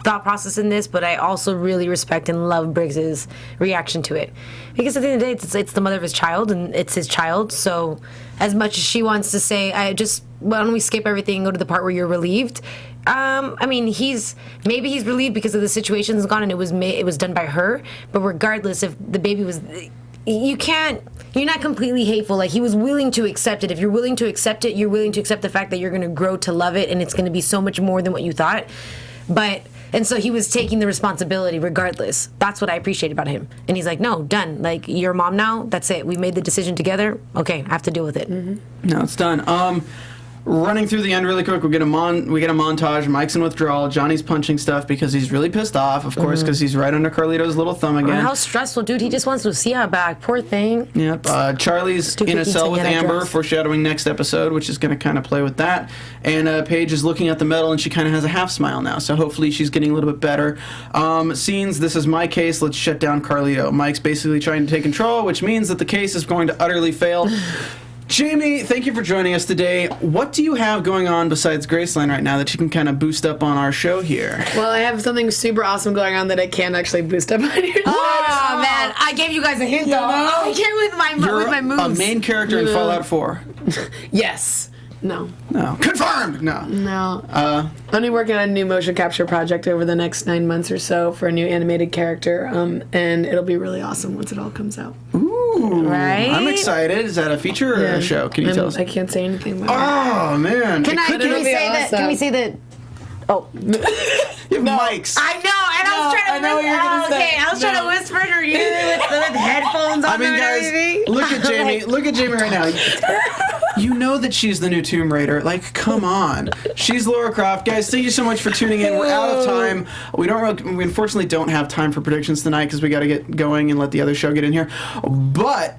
thought process in this, but I also really respect and love Briggs's reaction to it, because at the end of the day, it's the mother of his child, and it's his child. So, as much as she wants to say, why don't we skip everything and go to the part where you're relieved? I mean, he's relieved because of the situation's gone and it was done by her. But regardless, if the baby was, you're not completely hateful. Like, he was willing to accept it. If you're willing to accept it, you're willing to accept the fact that you're going to grow to love it, and it's going to be so much more than what you thought. And so he was taking the responsibility regardless. That's what I appreciate about him. And he's like, no, done. Like, you're a mom now. That's it. We made the decision together. Okay, I have to deal with it. No, it's done. Running through the end really quick, we get a montage. Mike's in withdrawal. Johnny's punching stuff because he's really pissed off, of course, because he's right under Carlito's little thumb again. How stressful, dude. He just wants Lucia back. Poor thing. Yep. Charlie's in a cell with Amber, foreshadowing next episode, which is going to kind of play with that. And Paige is looking at the medal, and she kind of has a half smile now, so hopefully she's getting a little bit better. Scenes, this is my case, let's shut down Carlito. Mike's basically trying to take control, which means that the case is going to utterly fail. Jamie, thank you for joining us today. What do you have going on besides Graceland right now that you can kind of boost up on our show here? Well, I have something super awesome going on that I can't actually boost up on your show. Oh, man. I gave you guys a hint, though. I can't with my moves. You're a main character in Fallout 4. Yes. No. Confirmed! No. I'm only working on a new motion capture project over the next 9 months or so for a new animated character, and it'll be really awesome once it all comes out. Ooh. Right? I'm excited. Is that a feature or a show? Can you tell us? I can't say anything about Oh, man. Can we say that? Oh. You have mics. I know, and I was trying to whisper. Okay, I was trying to whisper to her with headphones on. I mean, guys, look at Jamie. Look at Jamie right now. You know that she's the new Tomb Raider. Like, come on. She's Lara Croft. Guys, thank you so much for tuning in. We're out of time. We unfortunately don't have time for predictions tonight because we got to get going and let the other show get in here. But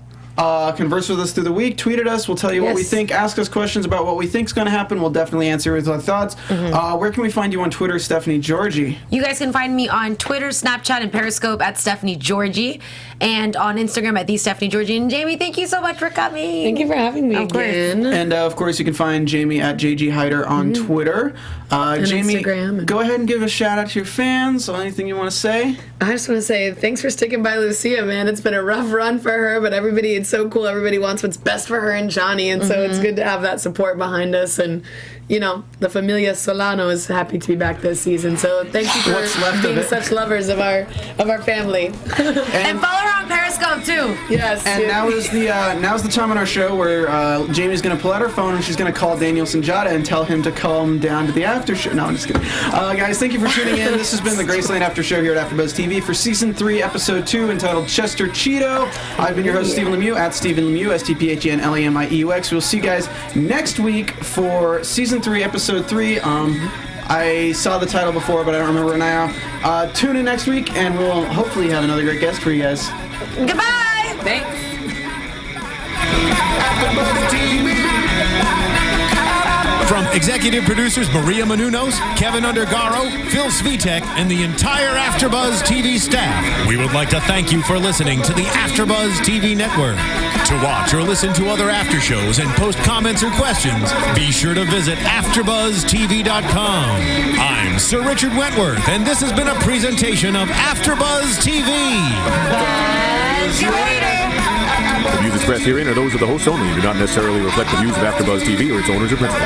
converse with us through the week. Tweet at us. We'll tell you what we think. Ask us questions about what we think is going to happen. We'll definitely answer with our thoughts. Where can we find you on Twitter, Stephanie Giorgi? You guys can find me on Twitter, Snapchat, and Periscope at Stephanie Giorgi, and on Instagram at TheStephanieGiorgi. And Jamie, thank you so much for coming. Thank you for having me again. And of course, you can find Jamie at JG Hyder on Twitter. Jamie, Instagram. Go ahead and give a shout out to your fans. So anything you want to say? I just want to say thanks for sticking by Lucia, man. It's been a rough run for her, but it's so cool. Everybody wants what's best for her and Johnny, and so it's good to have that support behind us. And the Familia Solano is happy to be back this season. So thank you for being such lovers of our family. And follow her on Periscope too. Yes. And now's the time on our show where Jamie's going to pull out her phone and she's going to call Daniel Sanjata and tell him to come down to the after show. No, I'm just kidding. Guys, thank you for tuning in. This has been the Graceland After Show here at AfterBuzz TV for Season 3, Episode 2, entitled Chester Cheeto. I've been your host, Stephen Lemieux, at Stephen Lemieux, STPHENLEMIEUX. We'll see you guys next week for Season 3, Episode 3. I saw the title before, but I don't remember it now. Tune in next week, and we'll hopefully have another great guest for you guys. Goodbye! Thanks. From executive producers Maria Menounos, Kevin Undergaro, Phil Svitek, and the entire AfterBuzz TV staff, we would like to thank you for listening to the AfterBuzz TV network. To watch or listen to other after shows and post comments or questions, be sure to visit AfterBuzzTV.com. I'm Sir Richard Wentworth, and this has been a presentation of AfterBuzz TV. Buzz you later! The views expressed herein are those of the hosts only and do not necessarily reflect the views of AfterBuzz TV or its owners or principals.